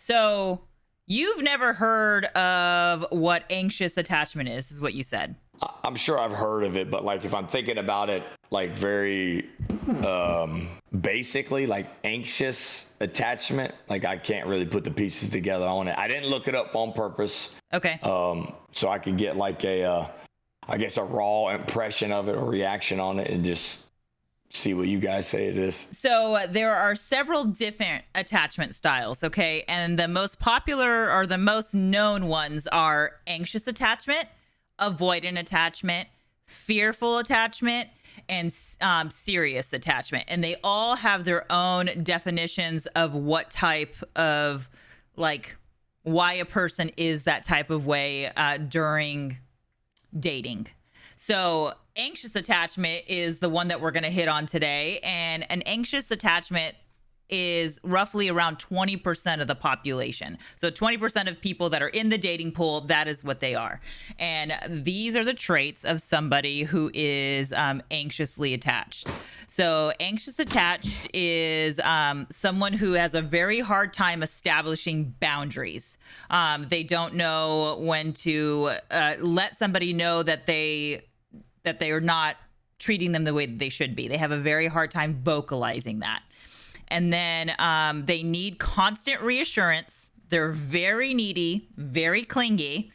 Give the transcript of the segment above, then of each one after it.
So you've never heard of what anxious attachment is what you said. I'm sure I've heard of it, but like if I'm thinking about it like very basically, like anxious attachment, like I can't really put the pieces together on it. I didn't look it up on purpose. Okay. So I could get like I guess a raw impression of it or reaction on it and just see what you guys say it is. So there are several different attachment styles, okay? And the most popular or the most known ones are anxious attachment, avoidant attachment, fearful attachment, and serious attachment. And they all have their own definitions of what type of, like, why a person is that type of way during dating. So anxious attachment is the one that we're going to hit on today. And an anxious attachment is roughly around 20% of the population. So 20% of people that are in the dating pool, that is what they are. And these are the traits of somebody who is anxiously attached. So anxious attached is someone who has a very hard time establishing boundaries. They don't know when to let somebody know that they are not treating them the way that they should be. They have a very hard time vocalizing that. And then they need constant reassurance. They're very needy, very clingy.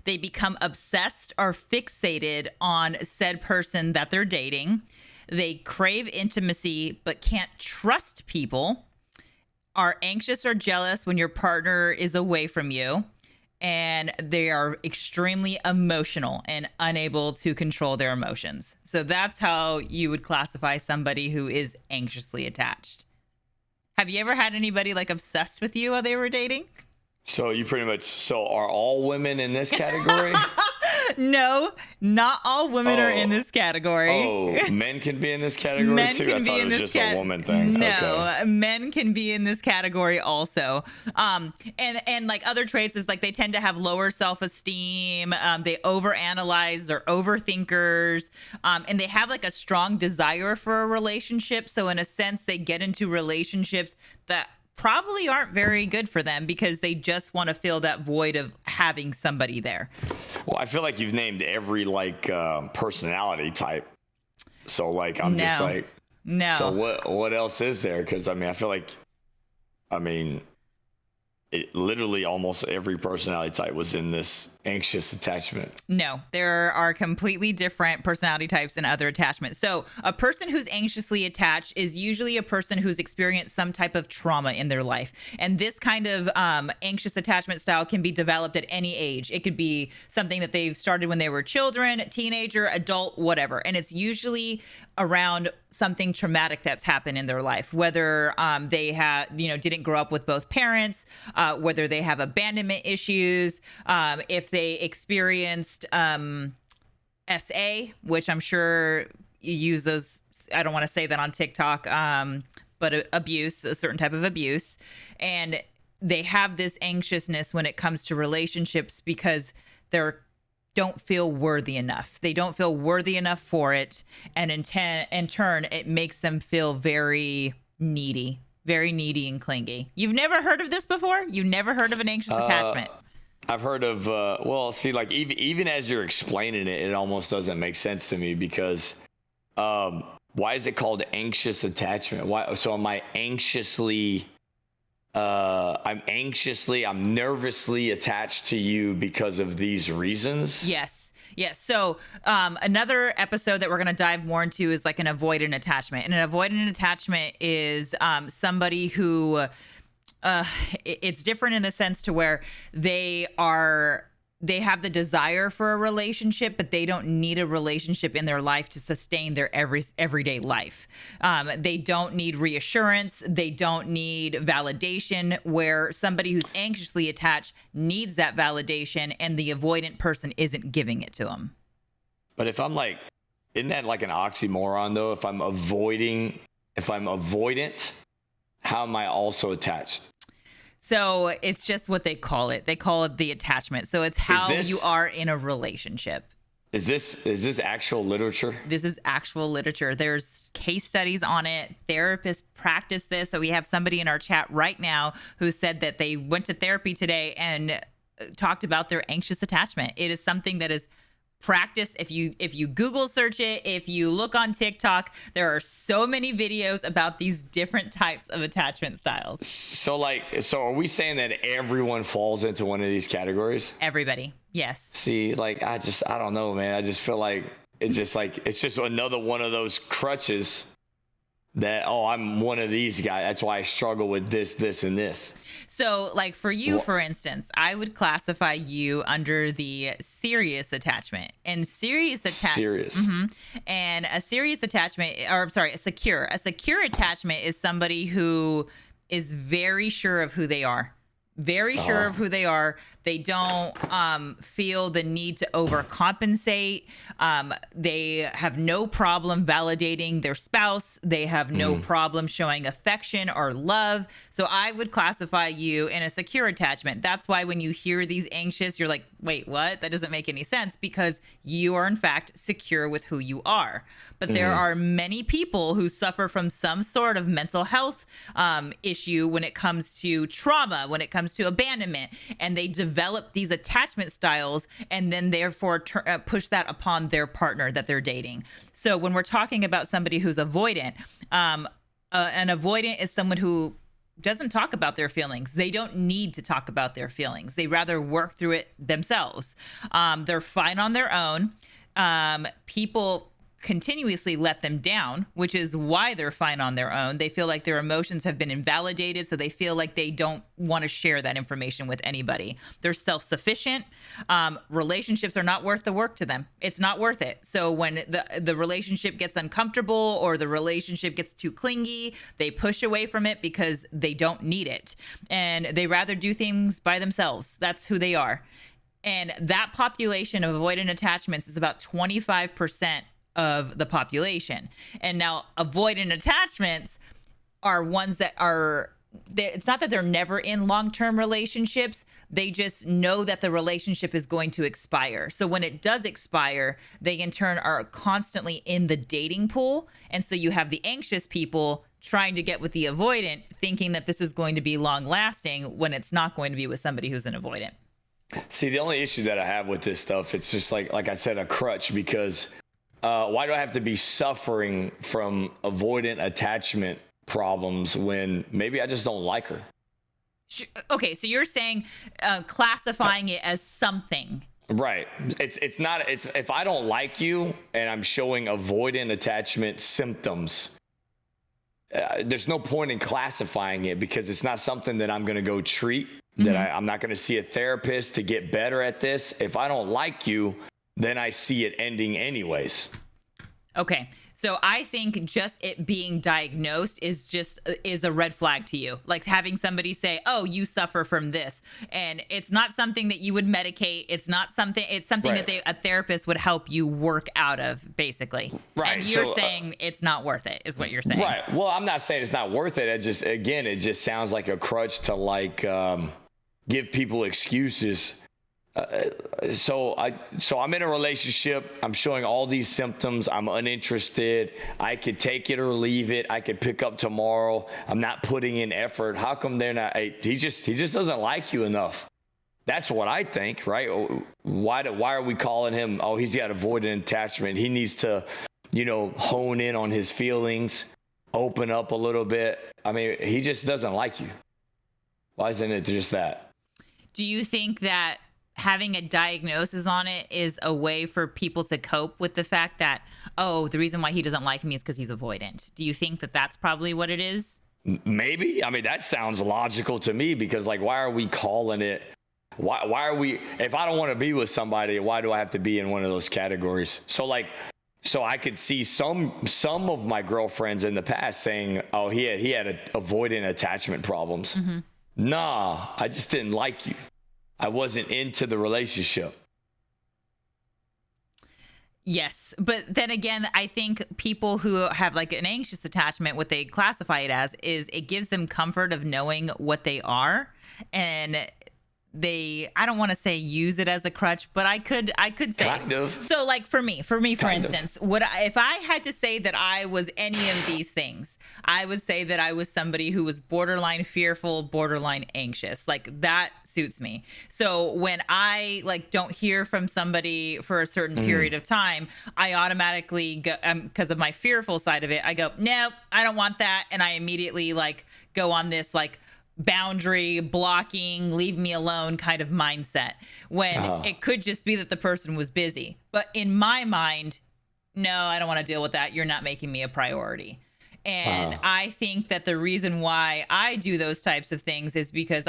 They become obsessed or fixated on said person that they're dating. They crave intimacy but can't trust people. Are anxious or jealous when your partner is away from you. And they are extremely emotional and unable to control their emotions. So that's how you would classify somebody who is anxiously attached. Have you ever had anybody like obsessed with you while they were dating? So you pretty much, so are all women in this category? No, not all women are in this category. Oh, men can be in this category Men too? can I be thought in it was this just a woman thing. No, Okay. men can be in this category also. And like other traits is like they tend to have lower self-esteem. They overanalyze or overthinkers. And they have like a strong desire for a relationship. So in a sense, they get into relationships that probably aren't very good for them because they just want to fill that void of having somebody there. Well, I feel like you've named every like personality type. So like I'm just like, no. So what else is there? Because I mean, I feel like, literally almost every personality type was in this anxious attachment. No, there are completely different personality types and other attachments. So a person who's anxiously attached is usually a person who's experienced some type of trauma in their life. And this kind of anxious attachment style can be developed at any age. It could be something that they've started when they were children, teenager, adult, whatever. And it's usually around something traumatic that's happened in their life, whether they didn't grow up with both parents, whether they have abandonment issues, if they experienced SA, which I'm sure you use those. I don't want to say that on TikTok, but abuse, a certain type of abuse. And they have this anxiousness when it comes to relationships because they're don't feel worthy enough. They don't feel worthy enough for it. And in turn, it makes them feel very needy and clingy. You've never heard of this before? You've never heard of an anxious attachment? I've heard of, like even as you're explaining it, it almost doesn't make sense to me because why is it called anxious attachment? Why? So am I anxiously... I'm nervously attached to you because of these reasons. Yes. So another episode that we're going to dive more into is like an avoidant attachment. And an avoidant attachment is somebody who it's different in the sense to where they have the desire for a relationship, but they don't need a relationship in their life to sustain their everyday life. They don't need reassurance. They don't need validation, where somebody who's anxiously attached needs that validation and the avoidant person isn't giving it to them. But if I'm like, isn't that like an oxymoron though? If I'm avoidant, how am I also attached? So it's just what they call it. They call it the attachment. So it's how you are in a relationship. Is this actual literature? This is actual literature. There's case studies on it. Therapists practice this. So we have somebody in our chat right now who said that they went to therapy today and talked about their anxious attachment. It is something that is practice. If you Google search it, if you look on TikTok, there are so many videos about these different types of attachment styles. So are we saying that everyone falls into one of these categories? Everybody. Yes. See, I don't know, man. I just feel like it's just another one of those crutches that, oh, I'm one of these guys. That's why I struggle with this, and this. So, for you, for instance, I would classify you under the serious attachment. And serious attachment. And a serious attachment, or I'm sorry, a secure. A secure attachment is somebody who is very sure of who they are. Very sure of who they are. They don't feel the need to overcompensate. They have no problem validating their spouse. They have no problem showing affection or love. So I would classify you in a secure attachment. That's why when you hear these anxious, you're like, wait, what? That doesn't make any sense, because you are in fact secure with who you are. But there are many people who suffer from some sort of mental health issue when it comes to trauma, when it comes to abandonment, and they develop these attachment styles and then therefore push that upon their partner that they're dating. So when we're talking about somebody who's avoidant, an avoidant is someone who doesn't talk about their feelings. They don't need to talk about their feelings. They rather work through it themselves. They're fine on their own. People continuously let them down, which is why they're fine on their own. They feel like their emotions have been invalidated, so they feel like they don't want to share that information with anybody. They're self-sufficient. Relationships are not worth the work to them. It's not worth it. So when the relationship gets uncomfortable or the relationship gets too clingy, they push away from it because they don't need it. And they rather do things by themselves. That's who they are. And that population of avoidant attachments is about 25% of the population. And now avoidant attachments are ones that are, it's not that they're never in long-term relationships. They just know that the relationship is going to expire. So when it does expire, they in turn are constantly in the dating pool. And so you have the anxious people trying to get with the avoidant, thinking that this is going to be long lasting when it's not going to be with somebody who's an avoidant. See, the only issue that I have with this stuff, it's just like I said, a crutch, because why do I have to be suffering from avoidant attachment problems when maybe I just don't like her? Okay, so you're saying classifying it as something. Right. It's not, if I don't like you and I'm showing avoidant attachment symptoms, there's no point in classifying it, because it's not something that I'm going to go treat, that I'm not going to see a therapist to get better at this. If I don't like you, then I see it ending anyways. Okay. So I think just it being diagnosed is a red flag to you. Like having somebody say, "Oh, you suffer from this." And it's not something that you would medicate. It's something Right. that a therapist would help you work out of, basically. Right. And you're So, saying it's not worth it, is what you're saying. Right. Well, I'm not saying it's not worth it. It just sounds like a crutch to give people excuses. So I'm in a relationship. I'm showing all these symptoms. I'm uninterested. I could take it or leave it. I could pick up tomorrow. I'm not putting in effort. How come they're not? He just doesn't like you enough. That's what I think, right? Why are we calling him? Oh, he's got avoidant attachment. He needs to, hone in on his feelings, open up a little bit. I mean, he just doesn't like you. Why isn't it just that? Do you think that having a diagnosis on it is a way for people to cope with the fact that, oh, the reason why he doesn't like me is because he's avoidant? Do you think that that's probably what it is? Maybe. I mean, that sounds logical to me, because why are we calling it? Why are we, if I don't want to be with somebody, why do I have to be in one of those categories? So I could see some of my girlfriends in the past saying, oh, he had avoidant attachment problems. Mm-hmm. Nah, I just didn't like you. I wasn't into the relationship. Yes. But then again, I think people who have an anxious attachment, what they classify it as is it gives them comfort of knowing what they are. And I don't want to say use it as a crutch, but I could say Kind of. so. Like for me, for Kind of. instance, if I had to say that I was any of these things, I would say that I was somebody who was borderline fearful, borderline anxious. Like that suits me. So when I like don't hear from somebody for a certain period of time, I automatically go, because of my fearful side of it, I go, nope, I don't want that, and I immediately like go on this like boundary blocking, leave me alone kind of mindset, when it could just be that the person was busy. But in my mind, no, I don't want to deal with that. You're not making me a priority. And I think that the reason why I do those types of things is because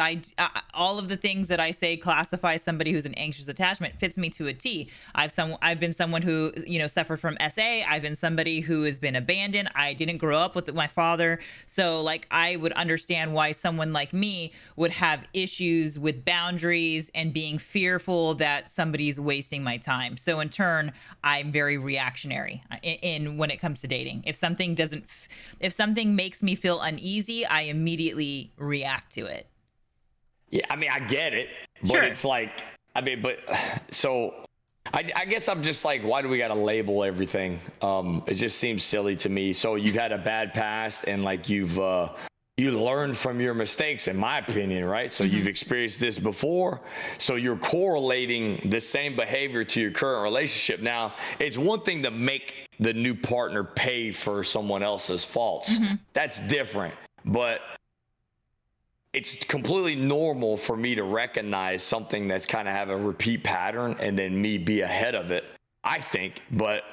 all of the things that I say classify somebody who's an anxious attachment fits me to a T. I've been someone who, suffered from SA. I've been somebody who has been abandoned. I didn't grow up with my father. So like I would understand why someone like me would have issues with boundaries and being fearful that somebody's wasting my time. So in turn, I'm very reactionary in when it comes to dating. If something makes me feel uneasy, I immediately react to it. Yeah, I mean, I get it, but Sure. it's like, so I guess I'm just like, why do we got to label everything? It just seems silly to me. So you've had a bad past, and like you learned from your mistakes, in my opinion, right? So you've experienced this before. So you're correlating the same behavior to your current relationship. Now, it's one thing to make the new partner pay for someone else's faults. That's different. But it's completely normal for me to recognize something that's kind of have a repeat pattern and then me be ahead of it, I think. But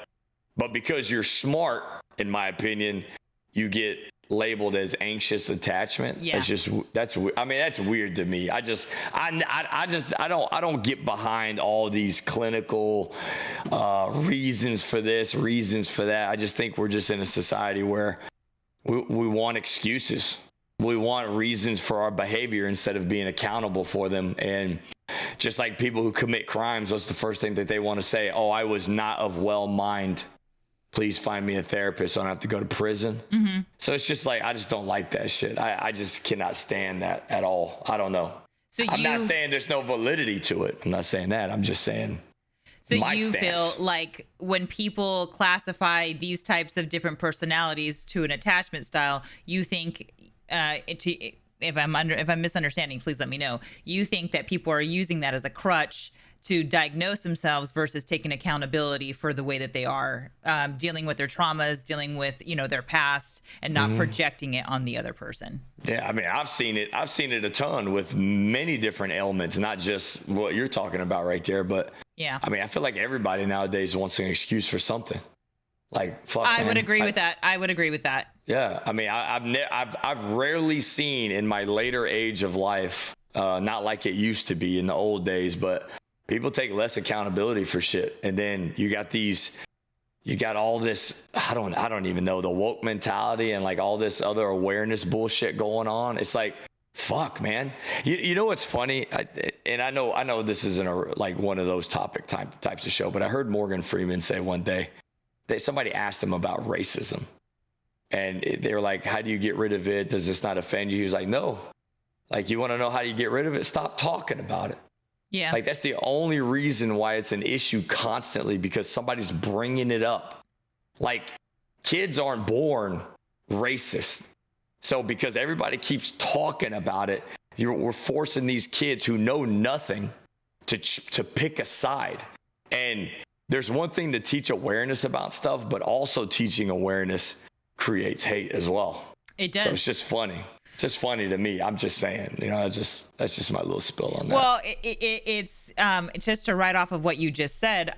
because you're smart, in my opinion, you get labeled as anxious attachment. Yeah. That's weird to me. I don't get behind all these clinical reasons for this, reasons for that. I just think we're just in a society where we want excuses. We want reasons for our behavior instead of being accountable for them. And just like people who commit crimes, what's the first thing that they want to say? Oh, I was not of well mind. Please find me a therapist so I don't have to go to prison. So it's just like, I just don't like that shit. I just cannot stand that at all. I don't know. So I'm not saying there's no validity to it. I'm not saying that. I'm just saying So my you stance. feel like when people classify these types of different personalities to an attachment style, you think if I'm misunderstanding, please let me know. You think that people are using that as a crutch to diagnose themselves versus taking accountability for the way that they are dealing with their traumas, dealing with, their past, and not projecting it on the other person. Yeah, I mean, I've seen it a ton with many different ailments, not just what you're talking about right there. But yeah, I mean, I feel like everybody nowadays wants an excuse for something. Like, fuck, I man. would agree with that. I would agree with that. Yeah, I mean, I've rarely seen in my later age of life, not like it used to be in the old days, but people take less accountability for shit. And then you got all this, I don't even know, the woke mentality and like all this other awareness bullshit going on. It's like, fuck, man. You know what's funny? I know this isn't like one of those types of show, but I heard Morgan Freeman say one day that somebody asked him about racism. And they were like, how do you get rid of it? Does this not offend you? He was like, no. Like, you want to know how you get rid of it? Stop talking about it. Yeah. Like, that's the only reason why it's an issue constantly, because somebody's bringing it up. Like, kids aren't born racist. So because everybody keeps talking about it, we're forcing these kids who know nothing to pick a side. And there's one thing to teach awareness about stuff, but also teaching awareness creates hate as well. It does. So it's just funny. It's just funny to me. I'm just saying, that's just my little spill on that. Well, it's just to write off of what you just said.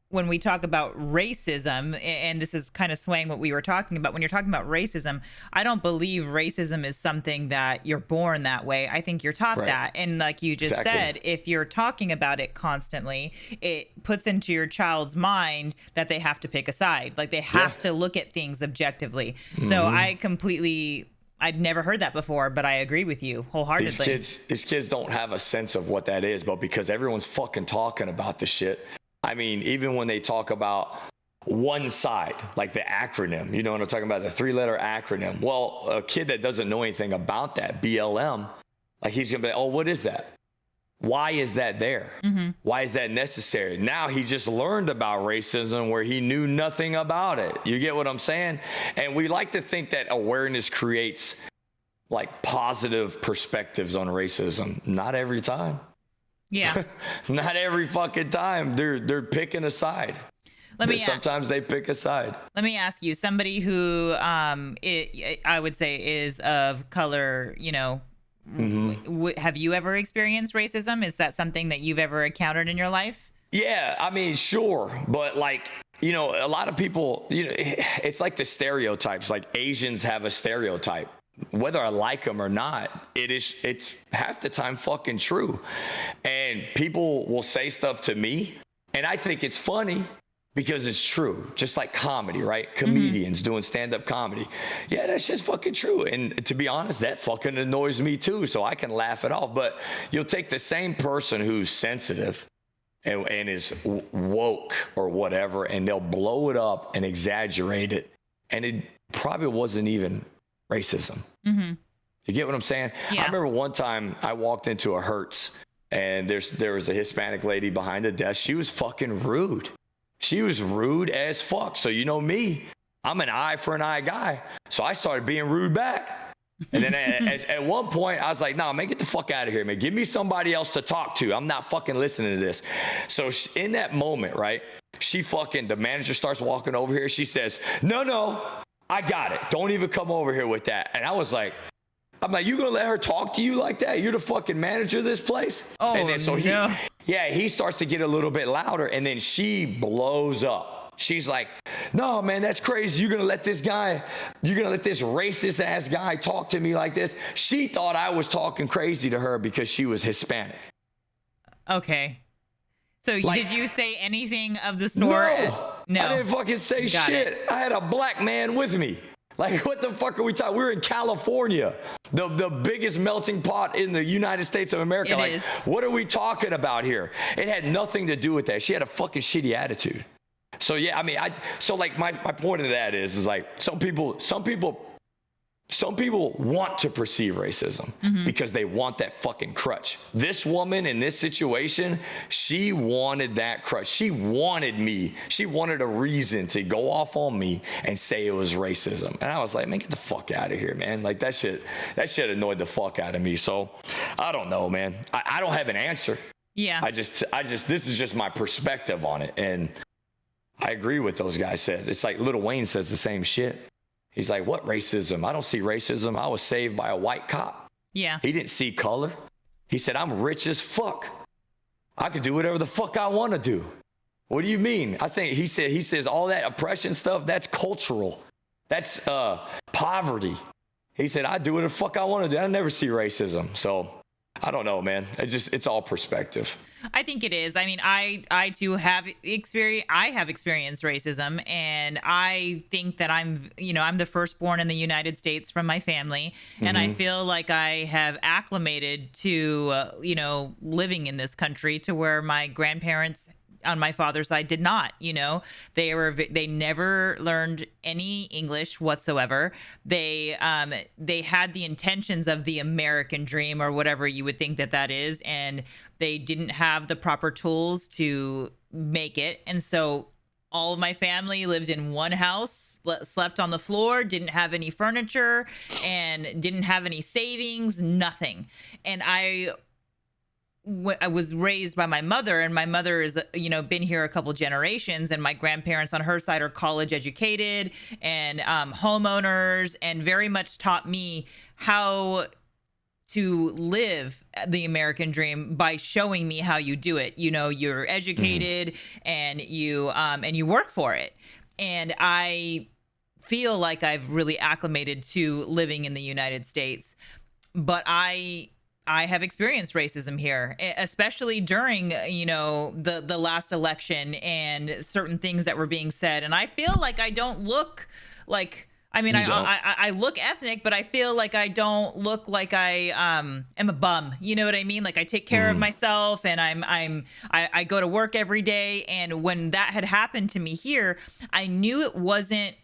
When we talk about racism, and this is kind of swaying what we were talking about, when you're talking about racism, I don't believe racism is something that you're born that way. I think you're taught that. And like you just said, if you're talking about it constantly, it puts into your child's mind that they have to pick a side. Like they have to look at things objectively. So I'd never heard that before, but I agree with you wholeheartedly. These kids don't have a sense of what that is, but because everyone's fucking talking about the shit. I mean, even when they talk about one side, like the acronym, when I'm talking about the 3-letter acronym. Well, a kid that doesn't know anything about that, BLM, Like he's gonna be, oh, what is that? Why is that there? Why is that necessary? Now he just learned about racism where he knew nothing about it. You get what I'm saying? And we like to think that awareness creates like positive perspectives on racism. Not every time. Yeah. Not every fucking time. They're picking a side. Sometimes they pick a side. Let me ask you, somebody who I would say is of color, you know, have you ever experienced racism? Is that something that you've ever encountered in your life? Yeah, I mean, sure. But like, you know, a lot of people, you know, it's like the stereotypes, like Asians have a stereotype. Whether I like them or not, it's half the time fucking true. And people will say stuff to me, and I think it's funny because it's true. Just like comedy, right? Comedians doing stand-up comedy. Yeah, that's just fucking true. And to be honest, that fucking annoys me too, so I can laugh it off. But you'll take the same person who's sensitive and is woke or whatever, and they'll blow it up and exaggerate it. And it probably wasn't even racism. You get what I'm saying? Yeah. I remember one time I walked into a Hertz, and there was a Hispanic lady behind the desk. She was fucking rude. She was rude as fuck. So you know me, I'm an eye for an eye guy. So I started being rude back. And then at one point I was like, nah, man, get the fuck out of here, man. Give me somebody else to talk to. I'm not fucking listening to this. So in that moment, right, the manager starts walking over here. She says, no, I got it. Don't even come over here with that. And I was like, you gonna let her talk to you like that? You're the fucking manager of this place? Oh, and then so no. he starts to get a little bit louder, and then she blows up. She's like, no, man, that's crazy. You're gonna let this racist ass guy talk to me like this? She thought I was talking crazy to her because she was Hispanic. Okay. So did you say anything of the sort? No. I didn't fucking say shit. I had a black man with me. Like, what the fuck are we talking? We're in California, the biggest melting pot in the United States of America. It is. What are we talking about here? It had nothing to do with that. She had a fucking shitty attitude. So yeah, I mean, my point of that is like some people want to perceive racism because they want that fucking crutch. This woman in this situation, she wanted that crutch. She wanted me. She wanted a reason to go off on me and say it was racism. And I was like, man, get the fuck out of here, man. Like that shit annoyed the fuck out of me. So I don't know, man. I don't have an answer. Yeah. I just, this is just my perspective on it. And I agree with those guys said. It's like Lil Wayne says the same shit. He's like, what racism? I don't see racism. I was saved by a white cop. Yeah. He didn't see color. He said, I'm rich as fuck. I could do whatever the fuck I want to do. What do you mean? I think he says all that oppression stuff, that's cultural. That's poverty. He said, I do whatever the fuck I want to do. I never see racism. So I don't know, man. It's all perspective. I think it is. I mean, I do have experience. I have experienced racism, and I think that I'm the firstborn in the United States from my family, and I feel like I have acclimated to living in this country to where my grandparents on my father's side did not. They never learned any English whatsoever. They had the intentions of the American dream or whatever you would think that is, and they didn't have the proper tools to make it. And so all of my family lived in one house, slept on the floor, didn't have any furniture, and didn't have any savings, nothing. And I was raised by my mother, and my mother is, been here a couple generations, and my grandparents on her side are college educated and homeowners, and very much taught me how to live the American dream by showing me how you do it. You're educated and you work for it. And I feel like I've really acclimated to living in the United States, but I have experienced racism here, especially during, the last election and certain things that were being said. And I feel like I don't look like, I look ethnic, but I feel like I don't look like I am a bum. You know what I mean? Like I take care of myself, and I go to work every day. And when that had happened to me here, I knew it wasn't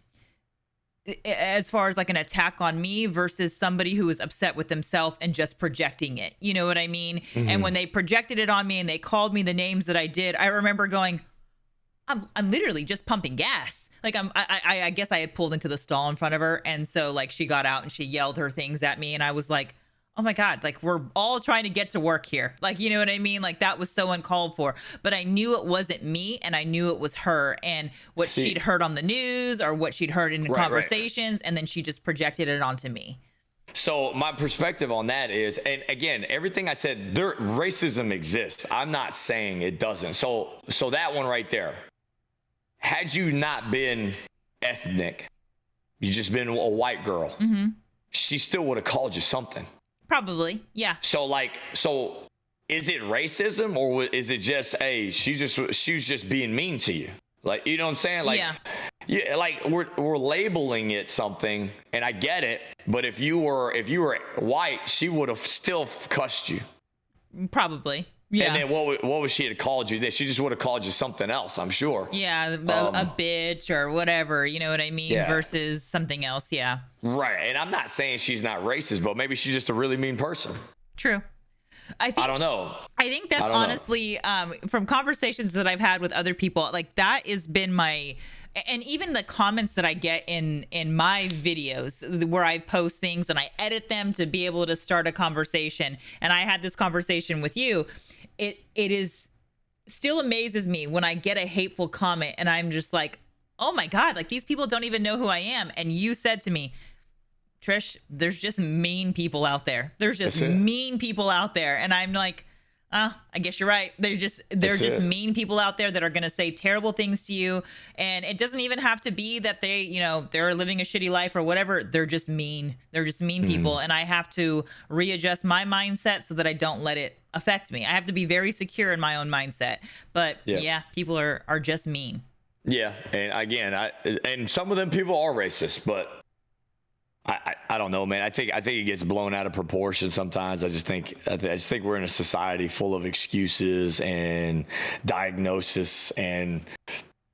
as far as like an attack on me versus somebody who was upset with themselves and just projecting it. You know what I mean? And when they projected it on me and they called me the names that I did, I remember going, I'm literally just pumping gas. Like I guess I had pulled into the stall in front of her. And so like she got out and she yelled her things at me. And I was like, oh my God, like we're all trying to get to work here. Like, you know what I mean? Like that was so uncalled for, but I knew it wasn't me and I knew it was her and what she'd heard on the news or what she'd heard in conversations. Right. And then she just projected it onto me. So my perspective on that is, and again, everything I said, racism exists. I'm not saying it doesn't. So that one right there, had you not been ethnic, you just been a white girl, she still would have called you something. Probably, yeah. So is it racism or is it just, hey, she was just being mean to you? Like, you know what I'm saying? Like, yeah, like we're labeling it something, and I get it. But if you were white, she would have still cussed you. Probably. Yeah. And then what would she have called you? She just would have called you something else, I'm sure. Yeah, a bitch or whatever, you know what I mean? Yeah. Versus something else, yeah. Right, and I'm not saying she's not racist, but maybe she's just a really mean person. True. I don't know. I think that's honestly, from conversations that I've had with other people, like that has been my... And even the comments that I get in my videos where I post things and I edit them to be able to start a conversation. And I had this conversation with you. It is still amazes me when I get a hateful comment and I'm just like, oh my God, like these people don't even know who I am. And you said to me, Trish, there's just mean people out there. There's just mean people out there. And I'm like, I guess you're right. They're just mean people out there that are going to say terrible things to you. And it doesn't even have to be that they're living a shitty life or whatever. They're just mean. They're just mean people. And I have to readjust my mindset so that I don't let it affect me. I have to be very secure in my own mindset. But yeah people are just mean. Yeah. And again, and some of them people are racist, but I don't know, man. I think it gets blown out of proportion sometimes. I just think we're in a society full of excuses and diagnosis and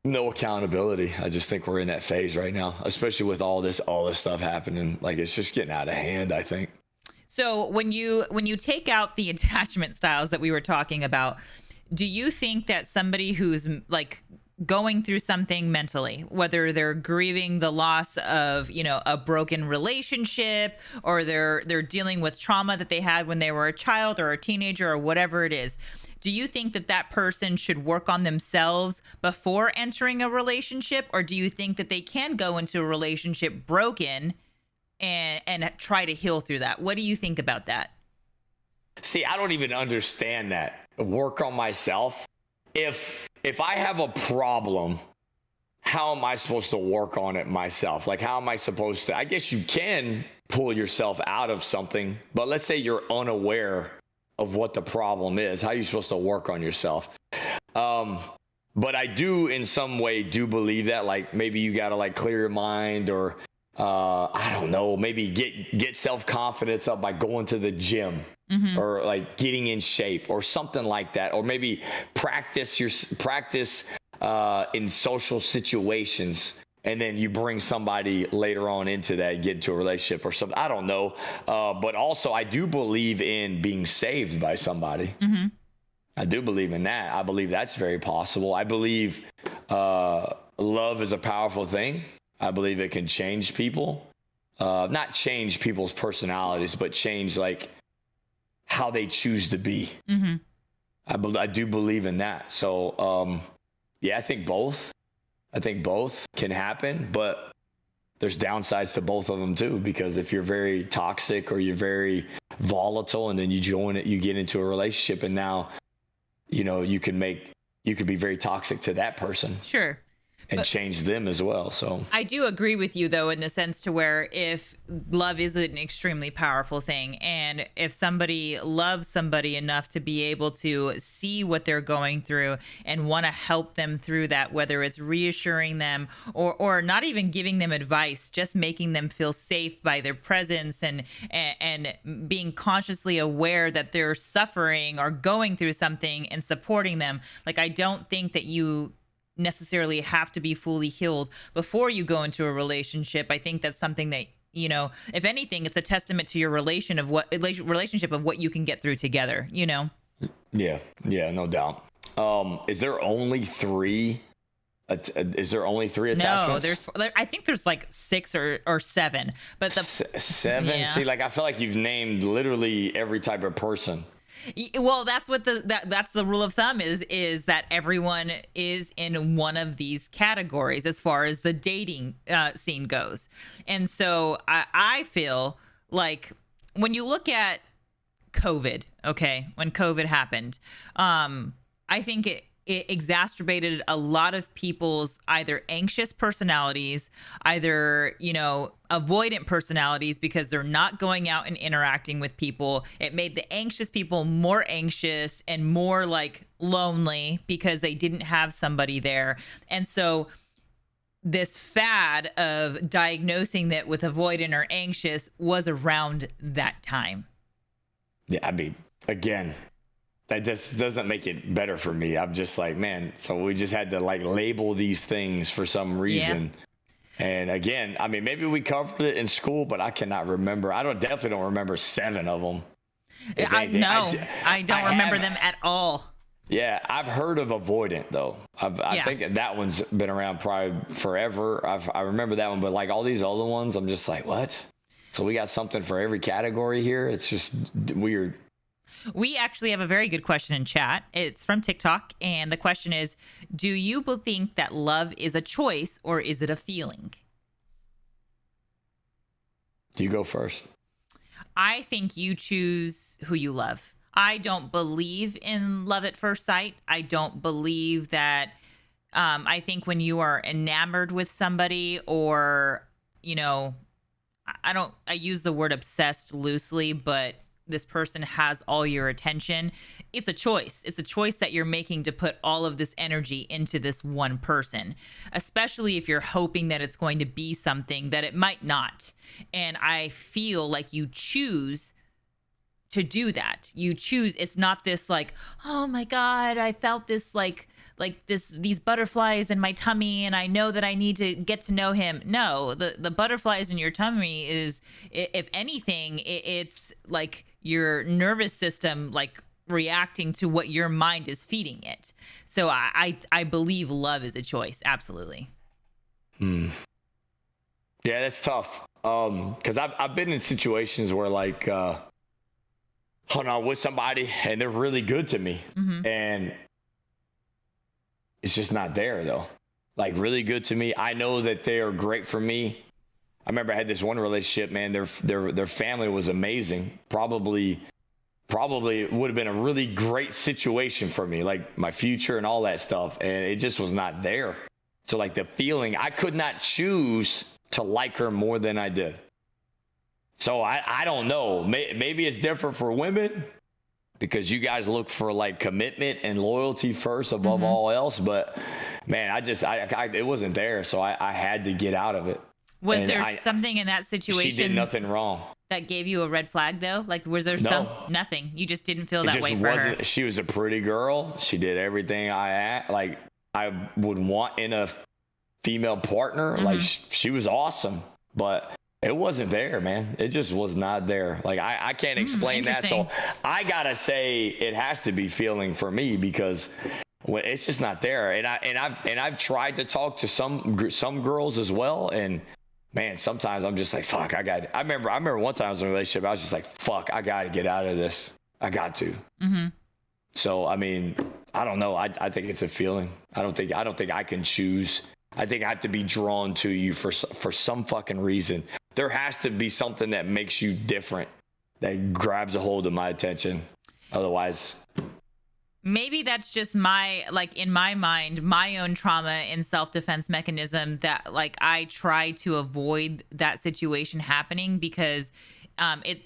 no accountability. I just think we're in that phase right now, especially with all this stuff happening. Like it's just getting out of hand, I think. So when you take out the attachment styles that we were talking about, do you think that somebody who's like going through something mentally, whether they're grieving the loss of, a broken relationship, or they're dealing with trauma that they had when they were a child or a teenager or whatever it is, do you think that person should work on themselves before entering a relationship? Or do you think that they can go into a relationship broken and try to heal through that? What do you think about that? See, I don't even understand that. Work on myself. If I have a problem, how am I supposed to work on it myself? Like, how am I supposed to? I guess you can pull yourself out of something, but let's say you're unaware of what the problem is. How are you supposed to work on yourself? But I do, in some way, believe that, like, maybe you got to like clear your mind, or I don't know, maybe get self-confidence up by going to the gym. Or like getting in shape or something like that, or maybe practice in social situations, and then you bring somebody later on into that, get into a relationship or something. I don't know, but also I do believe in being saved by somebody. I do believe in that. I believe that's very possible. I believe love is a powerful thing. I believe it can change people, not change people's personalities, but change like how they choose to be. I do believe in that. So, I think both can happen, but there's downsides to both of them too, because if you're very toxic or you're very volatile and then you get into a relationship, and now, you could be very toxic to that person. Sure. And change them as well. So I do agree with you, though, in the sense to where if love is an extremely powerful thing, and if somebody loves somebody enough to be able to see what they're going through and want to help them through that, whether it's reassuring them or not even giving them advice, just making them feel safe by their presence and being consciously aware that they're suffering or going through something and supporting them. Like, I don't think that you necessarily have to be fully healed before you go into a relationship. I think that's something that, if anything, it's a testament to your relationship of what you can get through together, Yeah, no doubt. Is there only three? Is there only three attachments? No, I think there's like 6 or 7, but seven. Yeah. See, like I feel like you've named literally every type of person. Well, that's what that's the rule of thumb is that everyone is in one of these categories as far as the dating scene goes. And so I feel like when you look at COVID, okay, when COVID happened, I think it exacerbated a lot of people's either anxious personalities, either, avoidant personalities because they're not going out and interacting with people. It made the anxious people more anxious and more like lonely because they didn't have somebody there. And so this fad of diagnosing that with avoidant or anxious was around that time. Yeah, I mean, again, that just doesn't make it better for me. I'm just like, man, so we just had to like label these things for some reason. Yeah. And again, I mean, maybe we covered it in school, but I cannot remember. Definitely don't remember 7 of them. I don't remember them at all. Yeah, I've heard of avoidant though. I think that one's been around probably forever. I remember that one, but like all these other ones, I'm just like, what? So we got something for every category here. It's just weird. We actually have a very good question in chat. It's from TikTok. And the question is, do you think that love is a choice or is it a feeling? You go first. I think you choose who you love. I don't believe in love at first sight. I don't believe that. I think when you are enamored with somebody or, I use the word obsessed loosely, but this person has all your attention. It's a choice. It's a choice that you're making to put all of this energy into this one person, especially if you're hoping that it's going to be something that it might not. And I feel like you choose to do that. You choose. It's not this like, oh my God, I felt this these butterflies in my tummy and I know that I need to get to know him. No, the butterflies in your tummy is, if anything, it's like your nervous system like reacting to what your mind is feeding it. So I believe love is a choice. Absolutely. Yeah, that's tough. Because I've been in situations where like I'm with somebody and they're really good to me. Mm-hmm. And it's just not there though. Like really good to me. I know that they are great for me. I remember I had this one relationship, man, their family was amazing. Probably it would have been a really great situation for me, like my future and all that stuff. And it just was not there. So like the feeling, I could not choose to like her more than I did. So I don't know. Maybe it's different for women because you guys look for like commitment and loyalty first above all else. But man, it wasn't there. So I had to get out of it. Was there something in that situation? She did nothing wrong. That gave you a red flag though? Like was there nothing? You just didn't feel that way for her? She was a pretty girl. She did everything I would want in a female partner. Like she was awesome, but it wasn't there, man. It just was not there. Like I can't explain that. So I gotta say it has to be feeling for me because it's just not there. And I've tried to talk to some girls as well. And man, sometimes I'm just like, fuck, I remember one time I was in a relationship. I was just like, fuck, I got to get out of this. I got to. Mm-hmm. So, I mean, I don't know. I think it's a feeling. I don't think I can choose. I think I have to be drawn to you for some fucking reason. There has to be something that makes you different, that grabs a hold of my attention. Otherwise, maybe that's just in my mind, my own trauma and self-defense mechanism that like I try to avoid that situation happening because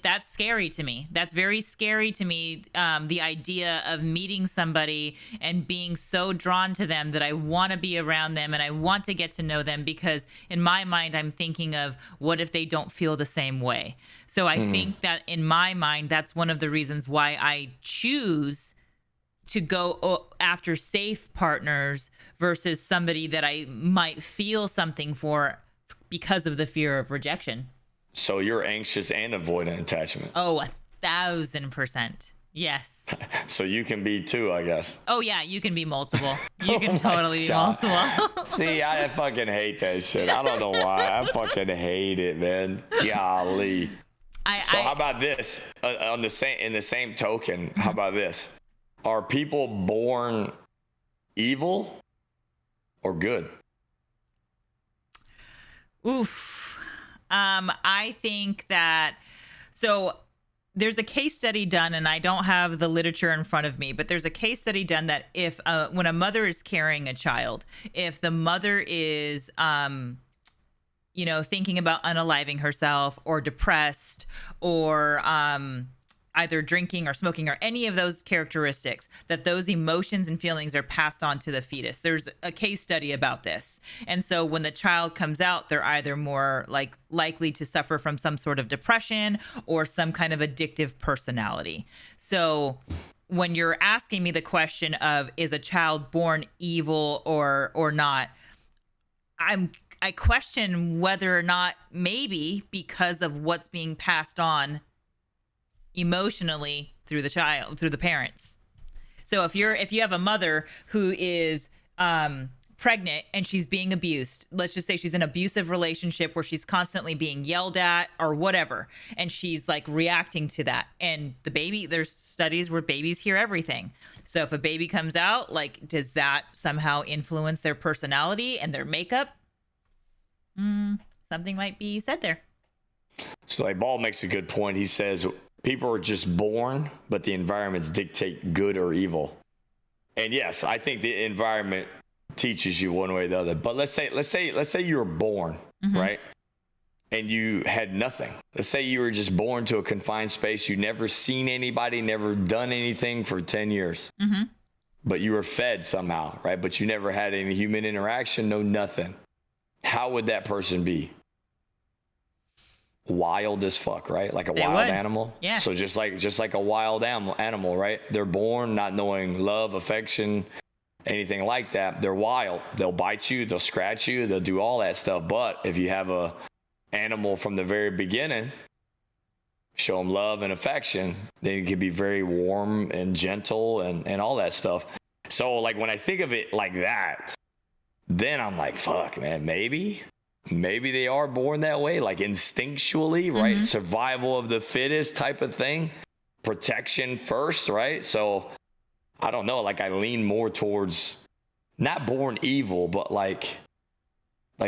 that's scary to me. That's very scary to me. The idea of meeting somebody and being so drawn to them that I want to be around them and I want to get to know them because in my mind, I'm thinking of what if they don't feel the same way? So I think that in my mind, that's one of the reasons why I choose to go after safe partners versus somebody that I might feel something for because of the fear of rejection. So you're anxious and avoidant attachment. Oh, 1,000%. Yes. So you can be too, I guess. Oh yeah, you can be multiple. You can totally be multiple. See, I fucking hate that shit. I don't know why. I fucking hate it, man. Golly. How about this? In the same token, how about this? Are people born evil or good? Oof. I think that there's a case study done, and I don't have the literature in front of me, but there's a case study done that if when a mother is carrying a child, if the mother is thinking about unaliving herself or depressed or either drinking or smoking or any of those characteristics, that those emotions and feelings are passed on to the fetus. There's a case study about this. And so when the child comes out, they're either more likely to suffer from some sort of depression or some kind of addictive personality. So when you're asking me the question of, is a child born evil or not, I question whether or not maybe because of what's being passed on emotionally through the parents. So if you have a mother who is pregnant and she's being abused, let's just say she's in an abusive relationship where she's constantly being yelled at or whatever, and she's reacting to that, and the baby, there's studies where babies hear everything. So if a baby comes out, does that somehow influence their personality and their makeup? Something might be said there. So Ball makes a good point. He says people are just born, but the environments dictate good or evil. And yes, I think the environment teaches you one way or the other. But let's say you were born, right? And you had nothing. Let's say you were just born to a confined space. You never seen anybody, never done anything for 10 years. But you were fed somehow, right? But you never had any human interaction, no nothing. How would that person be? Wild as fuck, right? Like a wild animal. Yes. So just like a wild animal, right? They're born not knowing love, affection, anything like that. They're wild. They'll bite you, they'll scratch you, they'll do all that stuff. But if you have a animal from the very beginning, show them love and affection, then you can be very warm and gentle and all that stuff. So when I think of it like that, then I'm like, fuck, man, maybe they are born that way, instinctually, right? Survival of the fittest type of thing, protection first, right? So I don't know, I lean more towards not born evil, but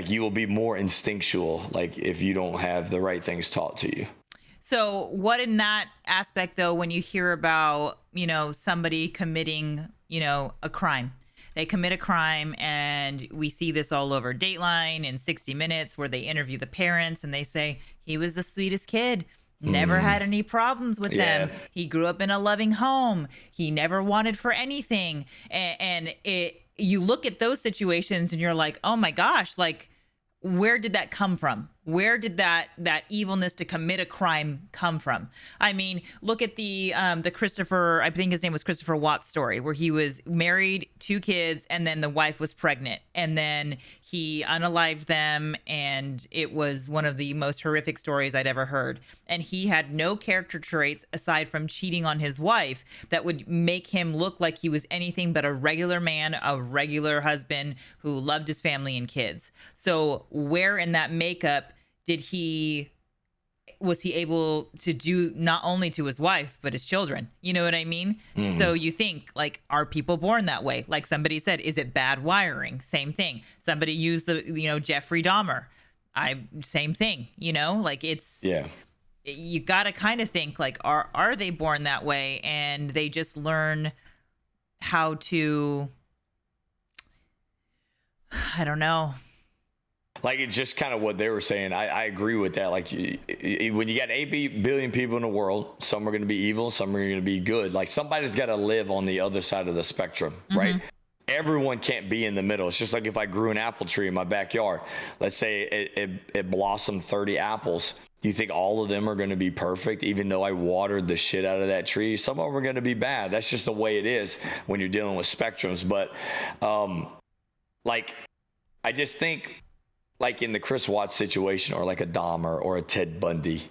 you will be more instinctual, if you don't have the right things taught to you. So what in that aspect, though, when you hear about, somebody committing, a crime? They commit a crime, and we see this all over Dateline and 60 Minutes, where they interview the parents and they say, he was the sweetest kid, never had any problems with them. He grew up in a loving home. He never wanted for anything. And you look at those situations and you're like, oh my gosh, where did that come from? Where did that evilness to commit a crime come from? I mean, look at the Christopher, I think his name was Christopher Watts story, where he was married, 2 kids, and then the wife was pregnant, and then he unalived them, and it was one of the most horrific stories I'd ever heard. And he had no character traits aside from cheating on his wife that would make him look like he was anything but a regular man, a regular husband who loved his family and kids. So where in that makeup was he able to do not only to his wife, but his children? You know what I mean? So you think, are people born that way? Like somebody said, is it bad wiring? Same thing. Somebody used Jeffrey Dahmer. Same thing, it's, you got to kind of think are they born that way? And they just learn how to, I don't know. It's just kind of what they were saying. I agree with that. When you got 8 billion people in the world, some are going to be evil, some are going to be good. Somebody's got to live on the other side of the spectrum, right? Everyone can't be in the middle. It's just like if I grew an apple tree in my backyard. Let's say it blossomed 30 apples. You think all of them are going to be perfect, even though I watered the shit out of that tree? Some of them are going to be bad. That's just the way it is when you're dealing with spectrums. But like, I just think like in the Chris Watts situation, or like a Dahmer or a Ted Bundy,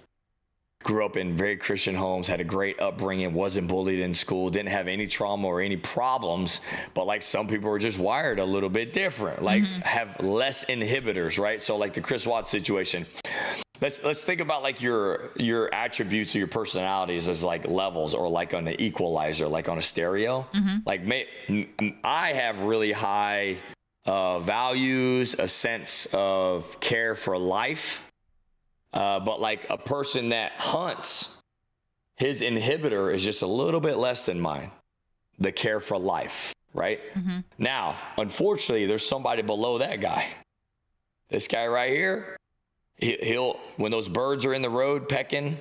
grew up in very Christian homes, had a great upbringing, wasn't bullied in school, didn't have any trauma or any problems. But like some people are just wired a little bit different, like have less inhibitors, right? So like the Chris Watts situation, let's think about like your attributes or your personalities as like levels, or like on an equalizer, like on a stereo. Like I have really high values, a sense of care for life. But like a person that hunts, his inhibitor is just a little bit less than mine. The care for life, right? Now, unfortunately, there's somebody below that guy. This guy right here, he'll when those birds are in the road pecking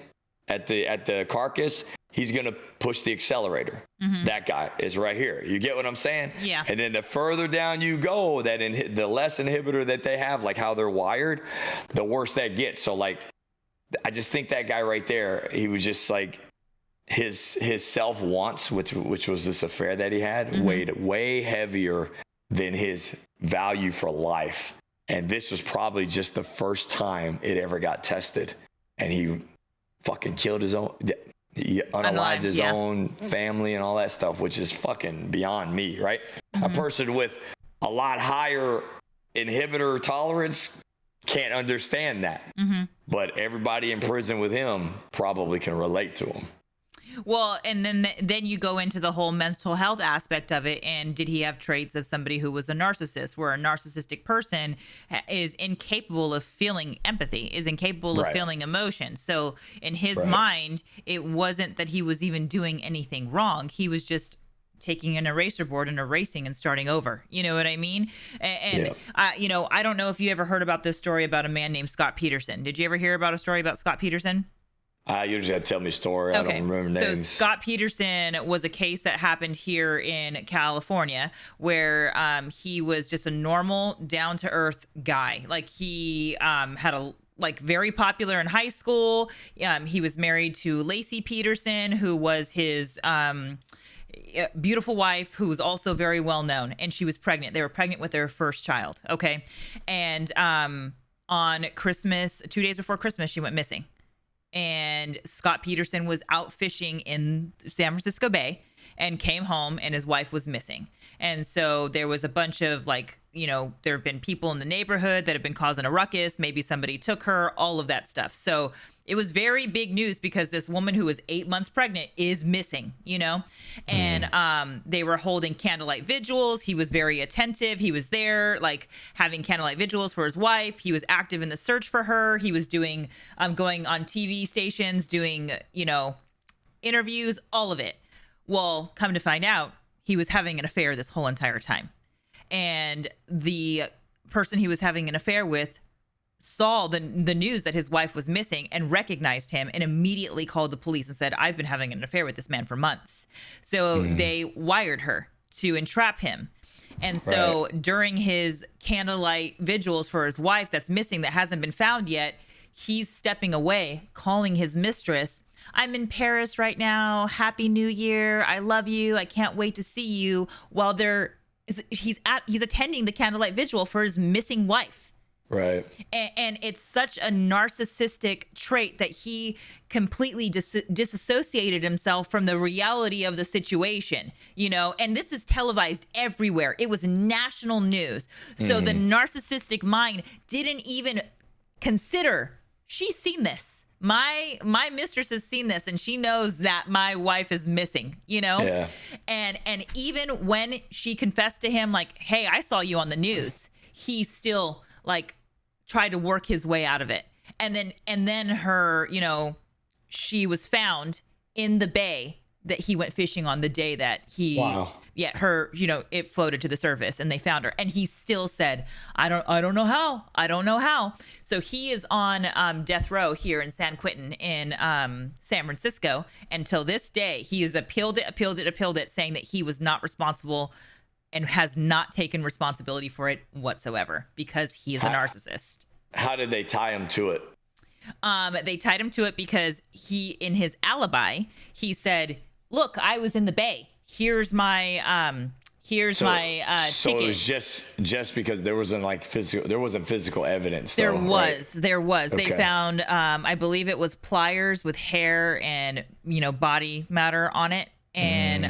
at the carcass, he's gonna push the accelerator. That guy is right here. You get what I'm saying? Yeah. And then the further down you go, the less inhibitor that they have, like how they're wired, the worse that gets. So like, I just think that guy right there, he was just like, his self wants, which was this affair that he had, weighed way heavier than his value for life. And this was probably just the first time it ever got tested. And he fucking killed his own. He unalived his own family and all that stuff, which is fucking beyond me, right? A person with a lot higher inhibitor tolerance can't understand that. But everybody in prison with him probably can relate to him. Well, and then you go into the whole mental health aspect of it. And did he have traits of somebody who was a narcissist, where a narcissistic person is incapable of feeling empathy, is incapable of feeling emotion? So in his mind, it wasn't that he was even doing anything wrong. He was just taking an eraser board and erasing and starting over. You know what I mean? And I don't know if you ever heard about this story about a man named Scott Peterson. Did you ever hear about a story about Scott Peterson? You just had to tell me a story. I don't remember names. So Scott Peterson was a case that happened here in California, where he was just a normal, down-to-earth guy. Like he had a very popular in high school. He was married to Lacey Peterson, who was his beautiful wife, who was also very well known, and she was pregnant. They were pregnant with their first child. Okay, and on Christmas, 2 days before Christmas, she went missing. And Scott Peterson was out fishing in San Francisco Bay and came home, and his wife was missing. And so there was a bunch of there have been people in the neighborhood that have been causing a ruckus. Maybe somebody took her, all of that stuff. So it was very big news, because this woman who was 8 months pregnant is missing, and they were holding candlelight vigils. He was very attentive. He was there, having candlelight vigils for his wife. He was active in the search for her. He was doing, going on TV stations, doing, interviews, all of it. Well, come to find out, he was having an affair this whole entire time. And the person he was having an affair with saw the news that his wife was missing and recognized him, and immediately called the police and said, "I've been having an affair with this man for months." So they wired her to entrap him. And so during his candlelight vigils for his wife that's missing, that hasn't been found yet, he's stepping away, calling his mistress, "I'm in Paris right now. Happy New Year. I love you. I can't wait to see you," while he's attending the candlelight vigil for his missing wife. Right. And it's such a narcissistic trait that he completely disassociated himself from the reality of the situation, and this is televised everywhere. It was national news. So the narcissistic mind didn't even consider, she's seen this. My mistress has seen this, and she knows that my wife is missing, Yeah. And even when she confessed to him, "Hey, I saw you on the news," he still tried to work his way out of it. And then her, she was found in the bay that he went fishing on the day that he her, it floated to the surface, and they found her. And he still said, I don't know how. I don't know how. So he is on death row here in San Quentin in San Francisco. Until this day, he has appealed it, saying that he was not responsible and has not taken responsibility for it whatsoever, because he is a narcissist. How did they tie him to it? They tied him to it because in his alibi, he said, "Look, I was in the Bay. Here's my So ticket." it was just because there wasn't physical evidence. There though, was. right? There was. They Okay. found, I believe it was pliers with hair and body matter on it, and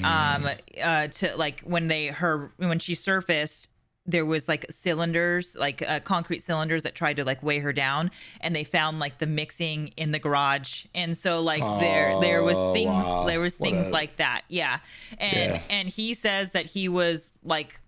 to like when she surfaced, there was like cylinders, like concrete cylinders that tried to like weigh her down, and they found like the mixing in the garage, and so like there was things wow. like that, yeah, and he says that he was like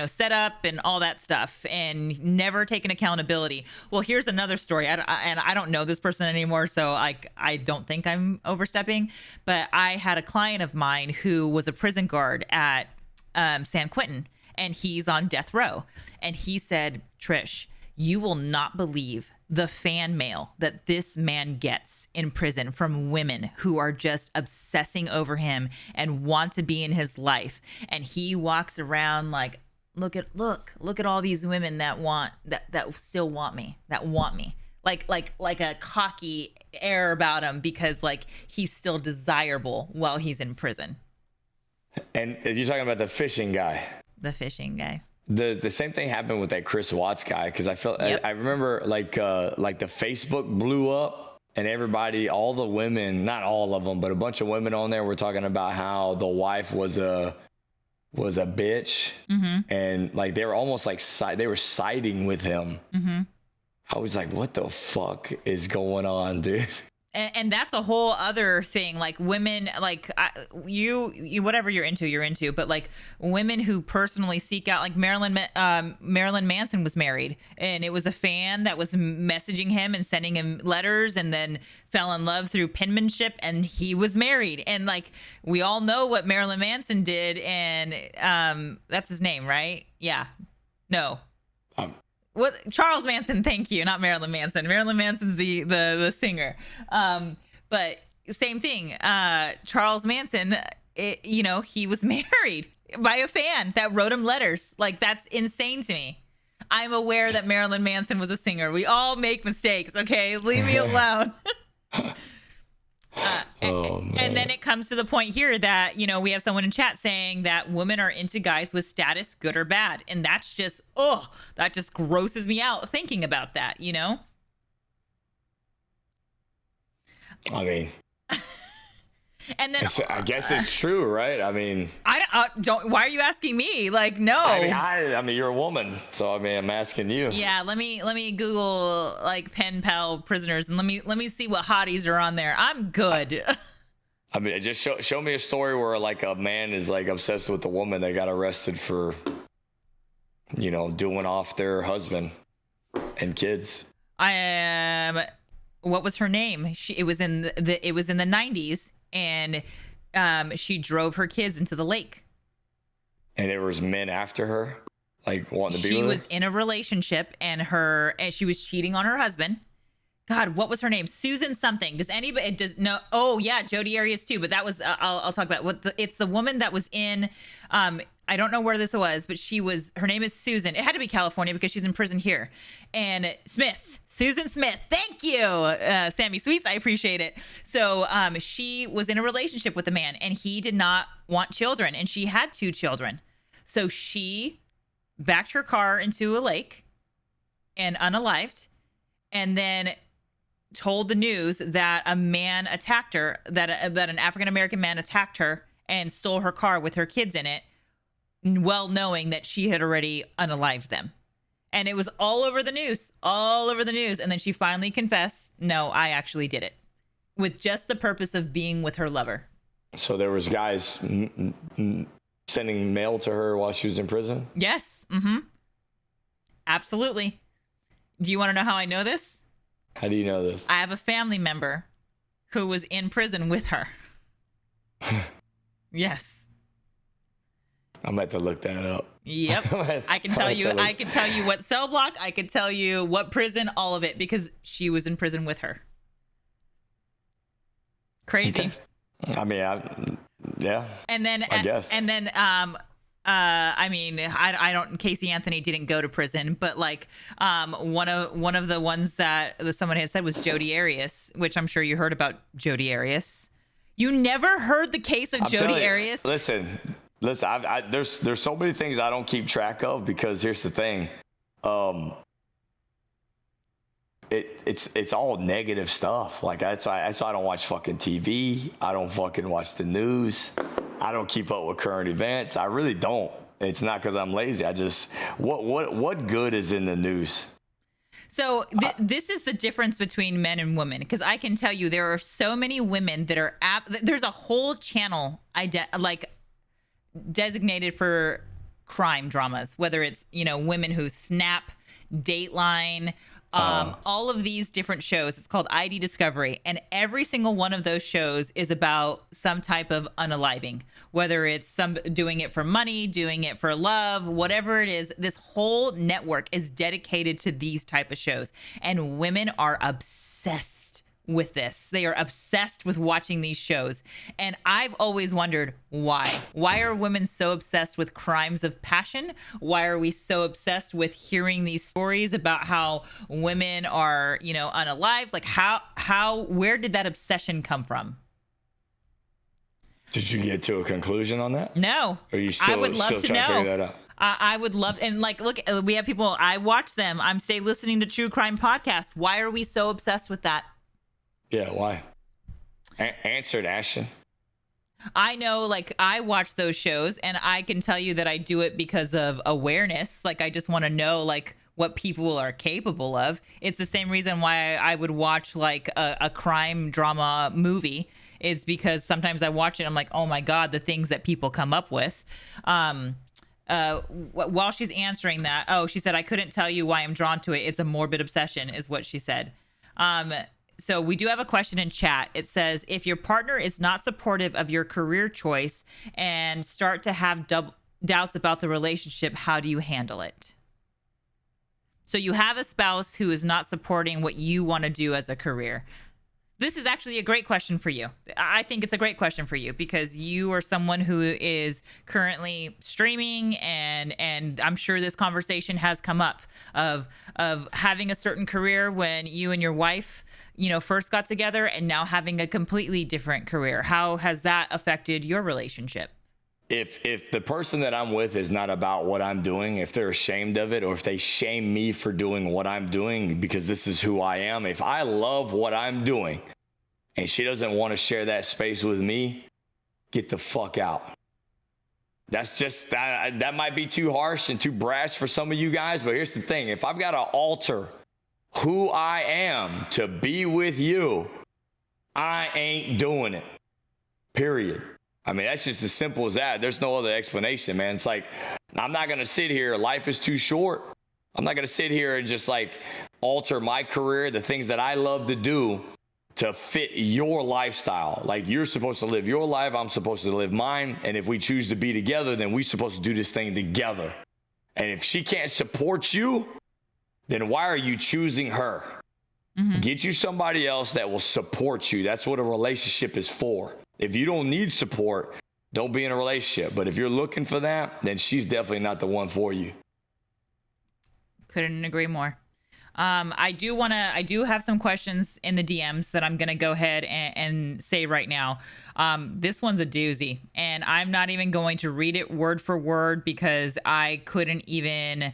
set up and all that stuff and never taken accountability. Well, here's another story. And I don't know this person anymore, so I don't think I'm overstepping, but I had a client of mine who was a prison guard at San Quentin, and he's on death row. And he said, "Trish, you will not believe the fan mail that this man gets in prison from women who are just obsessing over him and want to be in his life." And he walks around like, look at all these women that still want me, like a cocky air about him, because like he's still desirable while he's in prison. And you're talking about the fishing guy. The fishing guy. The same thing happened with that Chris Watts guy, because I remember like the Facebook blew up, and everybody, all the women, not all of them, but a bunch of women on there were talking about how the wife was a bitch, and like they were almost like they were siding with him. I was like, what the fuck is going on, dude? And that's a whole other thing. Like women, like you whatever you're into, but like women who personally seek out, like Marilyn Manson was married, and it was a fan that was messaging him and sending him letters, and then fell in love through penmanship, and he was married. And like we all know what Marilyn Manson did, and that's his name, right? Yeah. No. What? Charles Manson, thank you, not Marilyn Manson. Marilyn Manson's the singer. But same thing. Charles Manson, he was married by a fan that wrote him letters. Like, that's insane to me. I'm aware that Marilyn Manson was a singer. We all make mistakes, okay? Leave me alone. And then it comes to the point here that, we have someone in chat saying that women are into guys with status, good or bad. And that's just, that just grosses me out thinking about that, I mean, and then I guess it's true, right? I mean, I don't. Why are you asking me? Like, no. I mean, you're a woman, so I mean, I'm asking you. Yeah, let me Google like pen pal prisoners, and let me see what hotties are on there. I'm good. I mean, just show me a story where like a man is like obsessed with a woman that got arrested for, doing off their husband and kids. What was her name? It was in the 90s, and she drove her kids into the lake. And there was men after her, like wanting to be with her? She was in a relationship, and she was cheating on her husband. God, what was her name? Susan something. Does anybody no? Oh yeah, Jodi Arias too. But that was I'll talk about it's the woman that was in. I don't know where this was, but her name is Susan. It had to be California because she's in prison here. And Susan Smith. Thank you, Sammy Sweets. I appreciate it. So she was in a relationship with a man, and he did not want children, and she had 2 children. So she backed her car into a lake and unalived, and then told the news that a man attacked her, that an African-American man attacked her and stole her car with her kids in it, well knowing that she had already unalived them. And it was all over the news. And then she finally confessed, no, I actually did it, with just the purpose of being with her lover. So there was guys sending mail to her while she was in prison? Yes. Absolutely. Do you want to know how I know this? How do you know this? I have a family member who was in prison with her. Yes. I'm about to look that up. Yep. I can tell you what cell block, I can tell you what prison, all of it, because she was in prison with her. Crazy. I mean, yeah. And then I guess. And then I mean, I don't. Casey Anthony didn't go to prison, but like, one of the ones that someone had said was Jodi Arias, which I'm sure you heard about Jodi Arias. You never heard the case of Jodi Arias? Listen. There's so many things I don't keep track of because here's the thing, it's all negative stuff. Like that's why I don't watch fucking TV. I don't fucking watch the news. I don't keep up with current events. I really don't. It's not because I'm lazy. I just what good is in the news? So this is the difference between men and women, because I can tell you there are so many women that are there's a whole channel designated for crime dramas, whether it's women who snap, Dateline, all of these different shows. It's called ID Discovery, and every single one of those shows is about some type of unaliving, whether it's some doing it for money, doing it for love, whatever it is. This whole network is dedicated to these type of shows, and women are obsessed with this. They are obsessed with watching these shows, and I've always wondered why are women so obsessed with crimes of passion? Why are we so obsessed with hearing these stories about how women are unalived? Like where did that obsession come from? Did you get to a conclusion on that? No. Or are you still, I would love still to trying know. to figure that out? I would love, and like, look, we have people, I watch them. I'm listening to true crime podcasts. Why are we so obsessed with that? Yeah, why? Answer it, Ashton. I know, like, I watch those shows, and I can tell you that I do it because of awareness. Like, I just want to know, like, what people are capable of. It's the same reason why I would watch, like, a crime drama movie. It's because sometimes I watch it, I'm like, oh my God, the things that people come up with. While she's answering that, she said, I couldn't tell you why I'm drawn to it. It's a morbid obsession, is what she said. So we do have a question in chat. It says, if your partner is not supportive of your career choice and start to have doubts about the relationship, how do you handle it? So you have a spouse who is not supporting what you want to do as a career. This is actually a great question for you. I think it's a great question for you because you are someone who is currently streaming, and I'm sure this conversation has come up of having a certain career when you and your wife first got together, and now having a completely different career. How has that affected your relationship? If the person that I'm with is not about what I'm doing, if they're ashamed of it, or if they shame me for doing what I'm doing because this is who I am, if I love what I'm doing and she doesn't want to share that space with me, get the fuck out. That's just, that might be too harsh and too brash for some of you guys, but here's the thing. If I've got to alter who I am to be with you, I ain't doing it. Period. I mean, that's just as simple as that. There's no other explanation, man. It's like, I'm not going to sit here. Life is too short. I'm not going to sit here and just like alter my career, the things that I love to do to fit your lifestyle. Like, you're supposed to live your life. I'm supposed to live mine. And if we choose to be together, then we're supposed to do this thing together. And if she can't support you, then why are you choosing her? Mm-hmm. Get you somebody else that will support you. That's what a relationship is for. If you don't need support, don't be in a relationship. But if you're looking for that, then she's definitely not the one for you. Couldn't agree more. I do have some questions in the DMs that I'm going to go ahead and say right now. This one's a doozy, and I'm not even going to read it word for word because I couldn't even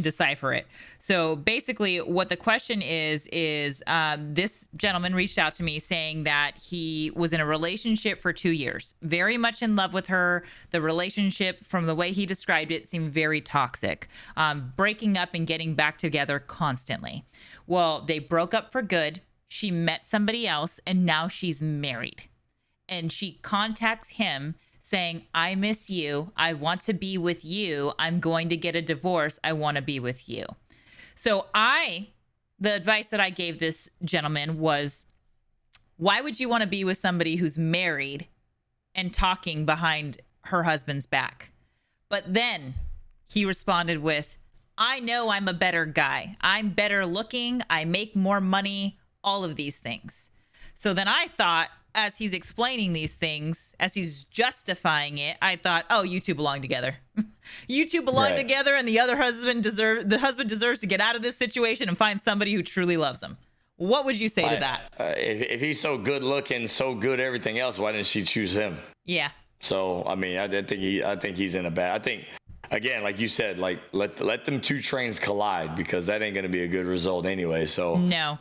decipher it. So basically what the question is this gentleman reached out to me saying that he was in a relationship for 2 years, very much in love with her. The relationship, from the way he described it, seemed very toxic, breaking up and getting back together constantly. Well, they broke up for good. She met somebody else, and now she's married. And she contacts him saying, I miss you. I want to be with you. I'm going to get a divorce. I want to be with you. So the advice that I gave this gentleman was, why would you want to be with somebody who's married and talking behind her husband's back? But then he responded with, I know I'm a better guy. I'm better looking. I make more money, all of these things. So then I thought, as he's explaining these things, as he's justifying it, I thought, oh, you two belong together. You two belong together, and the husband deserves to get out of this situation and find somebody who truly loves him. What would you say to that? If he's so good looking, so good everything else, why didn't she choose him? Yeah. So I mean, I think he's in a bad. I think, again, like you said, like let them two trains collide, because that ain't gonna be a good result anyway. So no.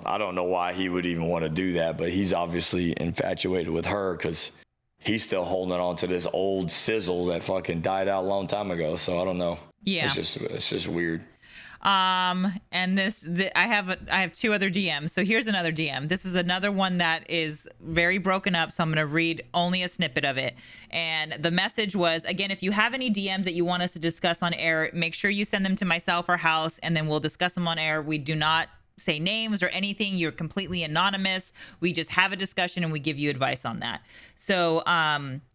I don't know why he would even want to do that, but he's obviously infatuated with her because he's still holding on to this old sizzle that fucking died out a long time ago. So I don't know. Yeah. It's just weird. And I have two other DMs. So here's another DM. This is another one that is very broken up. So I'm going to read only a snippet of it. And the message was, again, if you have any DMs that you want us to discuss on air, make sure you send them to myself or House, and then we'll discuss them on air. We do not say names or anything. You're completely anonymous. We just have a discussion and we give you advice on that. So,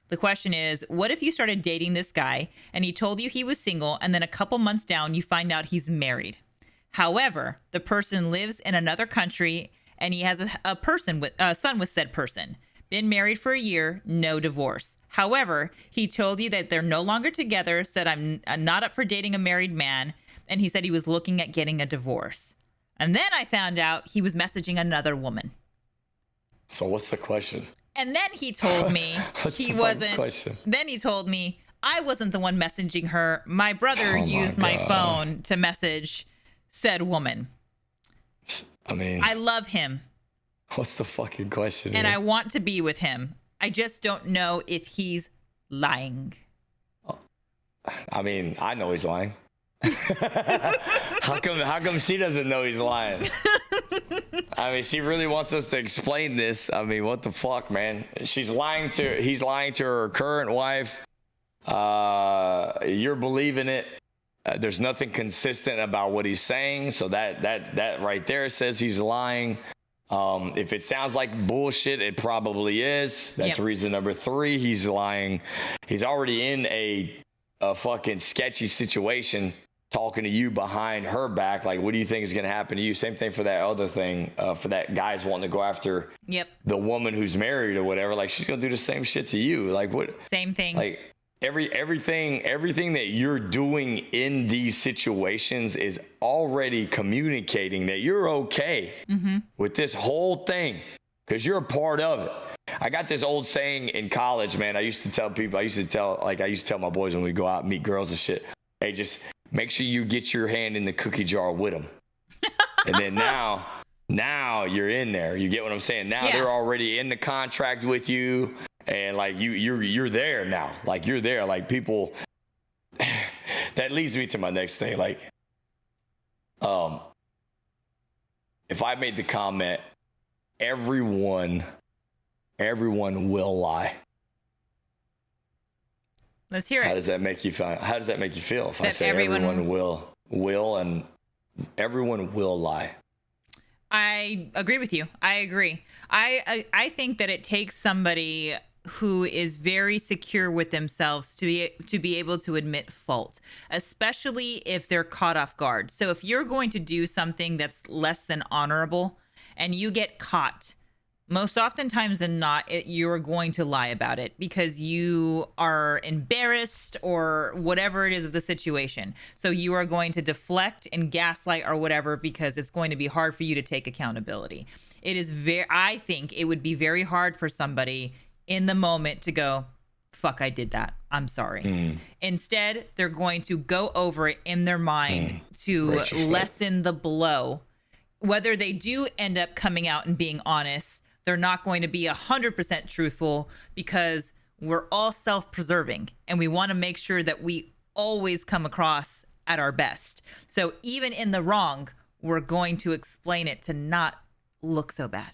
the question is, what if you started dating this guy and he told you he was single, and then a couple months down, you find out he's married? However, the person lives in another country and he has a son with said person. Been married for a year, no divorce. However, he told you that they're no longer together, said, I'm not up for dating a married man, and he said he was looking at getting a divorce. And then I found out he was messaging another woman. So what's the question? And then he told me he wasn't. Then he told me I wasn't the one messaging her. My brother used my phone to message said woman. I mean, I love him. What's the fucking question? And I want to be with him. I just don't know if he's lying. I mean, I know he's lying. How come she doesn't know he's lying? I mean, she really wants us to explain this. I mean, what the fuck, man? He's lying to her current wife. You're believing it. There's nothing consistent about what he's saying. So that right there says he's lying. If it sounds like bullshit, it probably is. That's reason number 3. He's lying. He's already in a fucking sketchy situation, talking to you behind her back. Like, what do you think is going to happen to you? Same thing for that other thing, for that guy's wanting to go after the woman who's married or whatever. Like, she's going to do the same shit to you. Like, what? Same thing. Like, everything that you're doing in these situations is already communicating that you're okay with this whole thing, because you're a part of it. I got this old saying in college, man. I used to tell my boys when we go out and meet girls and shit, hey, just make sure you get your hand in the cookie jar with them. And then now you're in there. You get what I'm saying? Now they're already in the contract with you. And like you're there now. Like, you're there. Like, people, that leads me to my next thing. Like, if I made the comment, everyone will lie. Let's hear it. How does that make you feel? If I say everyone will, and everyone will lie? I agree with you. I agree. I think that it takes somebody who is very secure with themselves to be able to admit fault, especially if they're caught off guard. So if you're going to do something that's less than honorable and you get caught, most oftentimes than not, you're going to lie about it because you are embarrassed or whatever it is of the situation. So you are going to deflect and gaslight or whatever, because it's going to be hard for you to take accountability. I think it would be very hard for somebody in the moment to go, fuck, I did that, I'm sorry. Instead, they're going to go over it in their mind to lessen the blow. Whether they do end up coming out and being honest, they're not going to be 100% truthful, because we're all self-preserving and we want to make sure that we always come across at our best. So even in the wrong, we're going to explain it to not look so bad.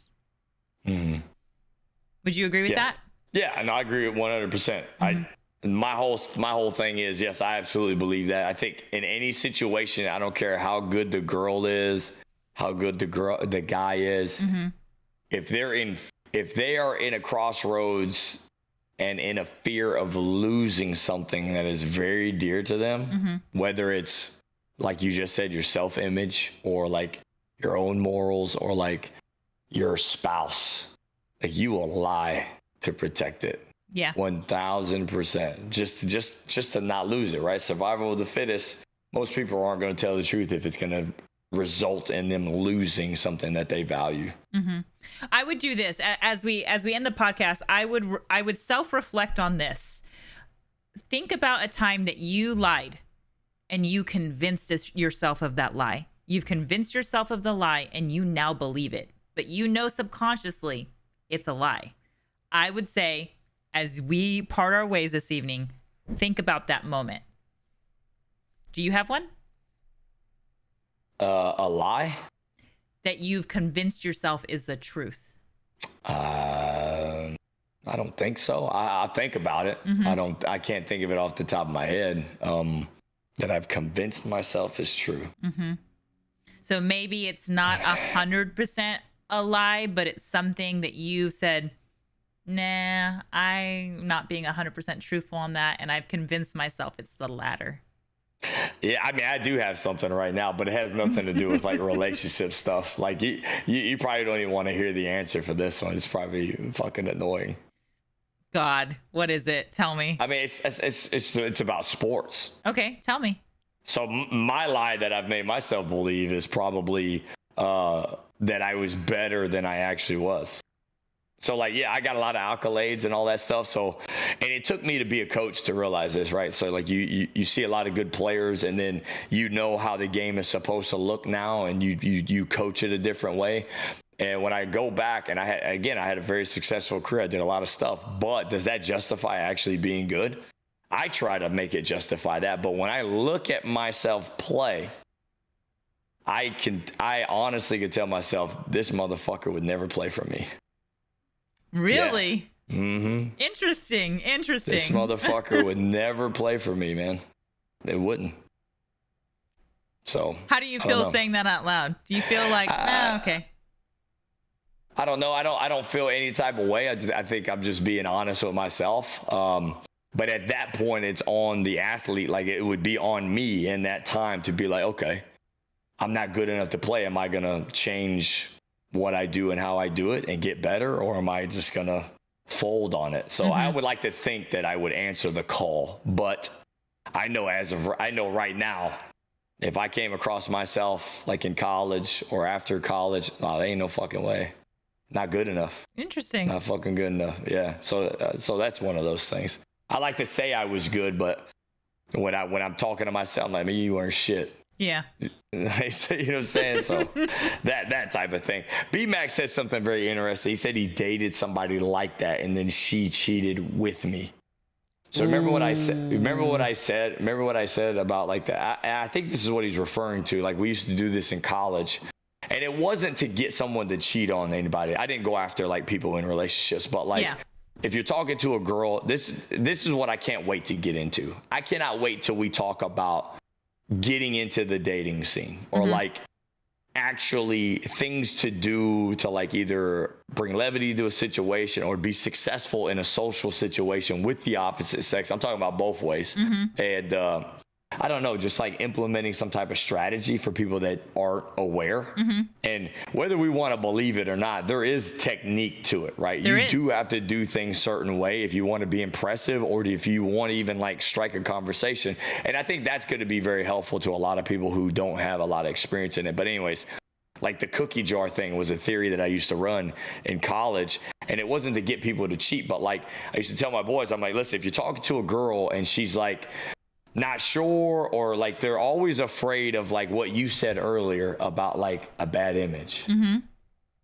Would you agree with that? Yeah, and I agree with 100%. My whole thing is, yes, I absolutely believe that. I think in any situation, I don't care how good the girl is, how good the guy is. If they are in a crossroads and in a fear of losing something that is very dear to them, whether it's, like you just said, your self-image, or like your own morals, or like your spouse, like you will lie to protect it. Yeah. 1000%. Just to not lose it, right? Survival of the fittest. Most people aren't going to tell the truth if it's going to result in them losing something that they value. Mm-hmm. I would do this as we end the podcast. I would self-reflect on this. Think about a time that you lied and you convinced yourself of that lie. You've convinced yourself of the lie and you now believe it, but you know subconsciously it's a lie. I would say, as we part our ways this evening, think about that moment. Do you have one? A lie? That you've convinced yourself is the truth. I don't think so. I think about it. Mm-hmm. I can't think of it off the top of my head. That I've convinced myself is true. Mm-hmm. So maybe it's not 100% a lie, but it's something that you said, nah, I'm not being 100% truthful on that. And I've convinced myself it's the latter. Yeah, I mean, I do have something right now, but it has nothing to do with like relationship stuff. Like you probably don't even want to hear the answer for this one. It's probably fucking annoying. God, what is it? Tell me. I mean, it's about sports. Okay, tell me. So my lie that I've made myself believe is probably that I was better than I actually was. So like, yeah, I got a lot of accolades and all that stuff. So, and it took me to be a coach to realize this, right? So like you see a lot of good players and then you know how the game is supposed to look now and you coach it a different way. And when I go back and I had a very successful career, I did a lot of stuff, but does that justify actually being good? I try to make it justify that. But when I look at myself play, I honestly can tell myself this motherfucker would never play for me. Really? Yeah. Mm-hmm. Interesting. This motherfucker would never play for me, man. It wouldn't. So how do you feel saying that out loud? Do you feel like, okay? I don't know. I don't feel any type of way. I think I'm just being honest with myself. But at that point, it's on the athlete. Like it would be on me in that time to be like, okay, I'm not good enough to play. Am I going to change what I do and how I do it and get better? Or am I just going to fold on it? So I would like to think that I would answer the call. But I know right now, if I came across myself like in college or after college, there ain't no fucking way. Not good enough. Interesting. Not fucking good enough. Yeah. So that's one of those things. I like to say I was good, but when I'm talking to myself, I'm like, man, you weren't shit. Yeah. You know what I'm saying? So that type of thing. B-Max said something very interesting. He said he dated somebody like that and then she cheated with me. So remember what I said? Remember what I said about like that? I think this is what he's referring to. Like we used to do this in college. And it wasn't to get someone to cheat on anybody. I didn't go after like people in relationships, but like if you're talking to a girl, this is what I can't wait to get into. I cannot wait till we talk about getting into the dating scene or like actually things to do to like either bring levity to a situation or be successful in a social situation with the opposite sex. I'm talking about both ways. And I don't know, just like implementing some type of strategy for people that aren't aware. And whether we want to believe it or not, there is technique to it, right? You do have to do things certain way if you want to be impressive or if you want to even like strike a conversation. And I think that's going to be very helpful to a lot of people who don't have a lot of experience in it. But anyways, like the cookie jar thing was a theory that I used to run in college. And it wasn't to get people to cheat, but like I used to tell my boys, I'm like, listen, if you're talking to a girl and she's like, not sure, or like they're always afraid of like what you said earlier about like a bad image.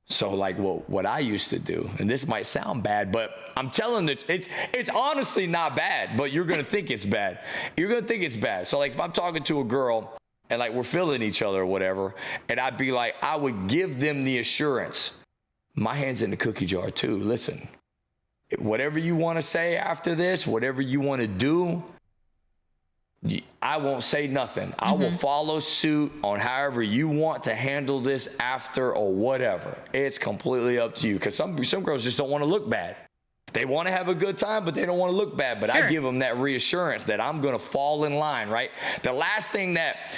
So like what I used to do, and this might sound bad, but I'm telling you, it's honestly not bad, but you're gonna think it's bad. You're gonna think it's bad. So like if I'm talking to a girl and like we're feeling each other or whatever, and I'd be like, I would give them the assurance, my hand's in the cookie jar too. Listen, whatever you want to say after this, whatever you want to do, I won't say nothing. I will follow suit on however you want to handle this after or whatever. It's completely up to you. Because some girls just don't want to look bad. They want to have a good time, but they don't want to look bad. But I Sure. give them that reassurance that I'm going to fall in line, right? The last thing that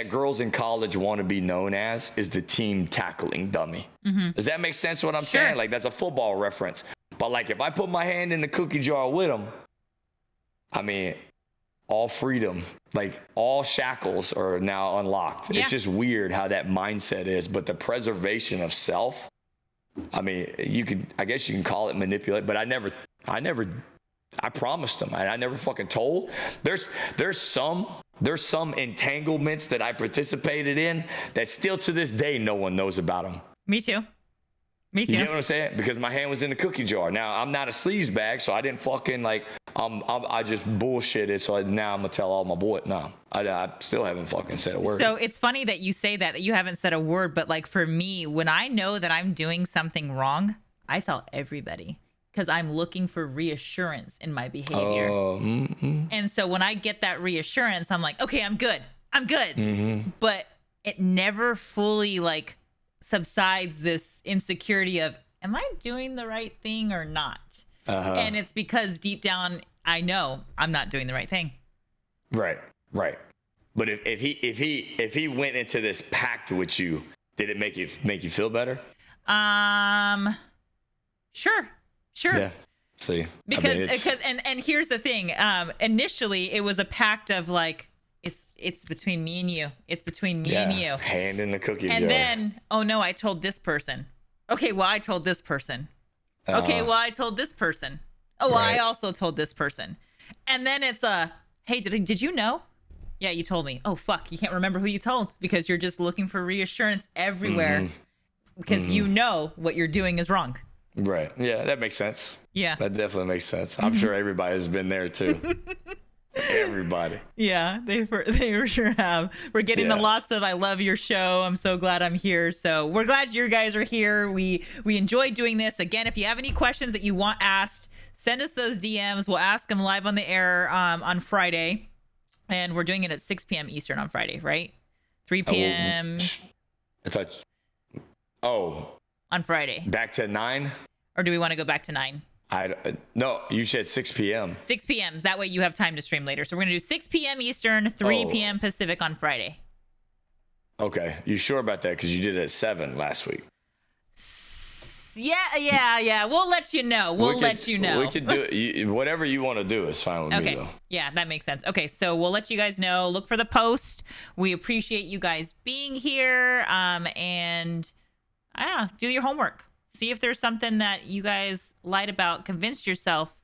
girls in college want to be known as is the team tackling dummy. Does that make sense what I'm Sure. saying? Like, that's a football reference. But like, if I put my hand in the cookie jar with them, I mean, all freedom, like all shackles are now unlocked. Yeah. It's just weird how that mindset is. But the preservation of self, I mean, I guess you can call it manipulate, but I promised them. I never fucking told. There's some entanglements that I participated in that still to this day, no one knows about them. Me too. Me too. You get what I'm saying? Because my hand was in the cookie jar. Now, I'm not a sleaze bag, so I didn't fucking like, I just bullshitted. So now I'm going to tell all my boys. No, I still haven't fucking said a word. So it's funny that you say that you haven't said a word, but like for me, when I know that I'm doing something wrong, I tell everybody because I'm looking for reassurance in my behavior. And so when I get that reassurance, I'm like, okay, I'm good. I'm good. But it never fully like subsides this insecurity of, am I doing the right thing or not? And it's because deep down, I know I'm not doing the right thing. Right. But if he went into this pact with you, did it make you feel better? Sure. Yeah. See, Because and here's the thing. Initially, it was a pact of like, it's between me and you. It's between me and you. Hand in the cookie jar. And then, oh no, I told this person. Okay, well, I told this person. Okay, well, I told this person. Oh, well, I also told this person. And then it's hey, did you know? Yeah, you told me. Oh, fuck, you can't remember who you told because you're just looking for reassurance everywhere because you know what you're doing is wrong. Right. Yeah, that makes sense. Yeah. That definitely makes sense. I'm sure everybody has been there too. Everybody. Yeah, they for sure have. We're getting the lots of I love your show. I'm so glad I'm here. So we're glad you guys are here. We enjoy doing this. Again, if you have any questions that you want asked, send us those DMs. We'll ask them live on the air on Friday. And we're doing it at 6 p.m. Eastern on Friday, right? 3 p.m. I thought. On Friday. Back to 9? Or do we want to go back to 9? No, you said 6 p.m. 6 p.m. That way you have time to stream later. So we're going to do 6 p.m. Eastern, 3 p.m. Pacific on Friday. Okay. You sure about that? Because you did it at 7 last week. Yeah. We'll let you know. We'll let you know. We could do it. Whatever you want to do is fine with me, though. Yeah, that makes sense. Okay, so we'll let you guys know. Look for the post. We appreciate you guys being here. And do your homework. See if there's something that you guys lied about. Convince yourself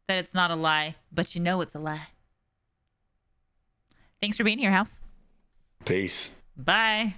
that it's not a lie, but you know it's a lie. Thanks for being here, House. Peace. Bye.